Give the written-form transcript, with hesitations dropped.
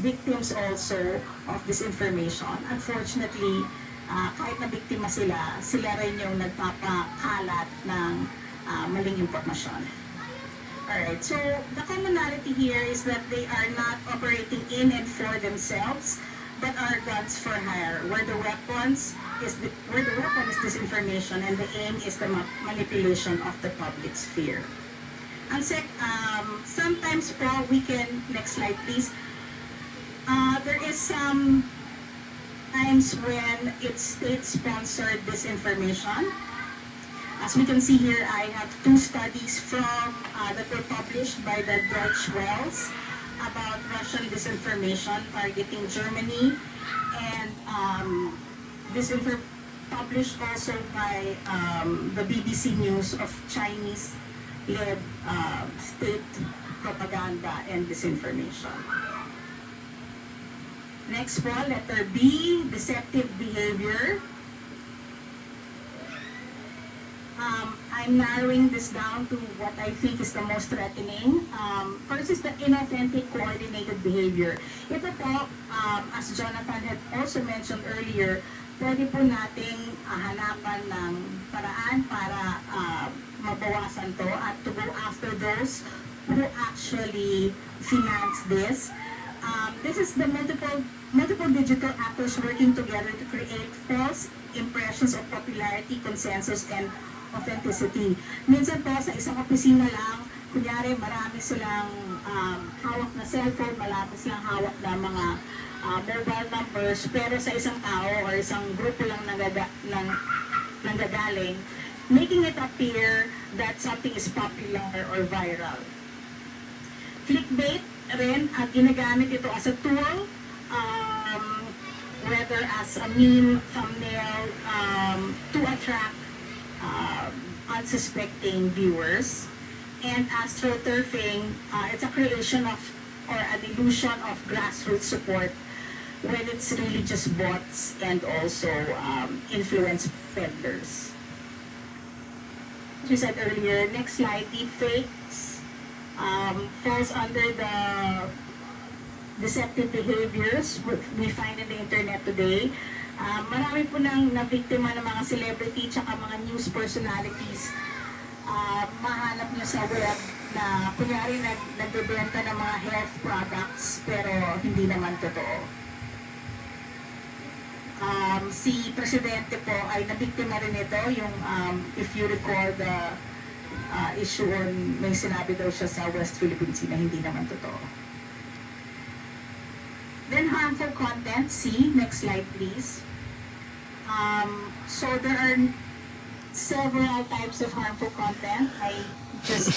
victims also of disinformation. Unfortunately, kahit na biktima sila, sila rin yung nagpapakalat ng maling impormasyon. Alright, so the commonality here is that they are not operating in and for themselves, but are guns for hire, where the weapon is disinformation and the aim is the manipulation of the public sphere. And sometimes po we can, next slide please, there is some times when it's state-sponsored disinformation. As we can see here, I have two studies that were published by the Deutsche Welles about Russian disinformation targeting Germany, and published also by the BBC News of Chinese-led state propaganda and disinformation. Next po, letter B, deceptive behavior. I'm narrowing this down to what I think is the most threatening. First is the inauthentic coordinated behavior. Ito po, as Jonathan had also mentioned earlier, pwede po nating hanapan ng paraan para mabawasan to at to go after those who actually finance this. This is the multiple digital actors working together to create false impressions of popularity, consensus, and authenticity. Minsan po sa isang opisina lang, kunyari marami silang hawak na cellphone, marami silang hawak na mga mobile numbers, pero sa isang tao or isang grupo lang nanggagaling, making it appear that something is popular or viral. Clickbait rin, ginagamit ito as a tool, whether as a meme, thumbnail, to attract unsuspecting viewers. And astroturfing, it's a creation of or an illusion of grassroots support when it's really just bots and also influence peddlers. As we said earlier, next slide, deepfakes falls under the deceptive behaviors we find in the internet today. Marami po nang nabiktima ng mga celebrity tsaka mga news personalities. Mahanap niyo sa web na kunyari nagbebenta ng mga health products pero hindi naman totoo. Si Presidente po ay nabiktima rin ito, yung if you recall the issue on may sinabi daw siya sa West Philippine Sea na hindi naman totoo. Then harmful content, C, next slide please. So there are several types of harmful content. I just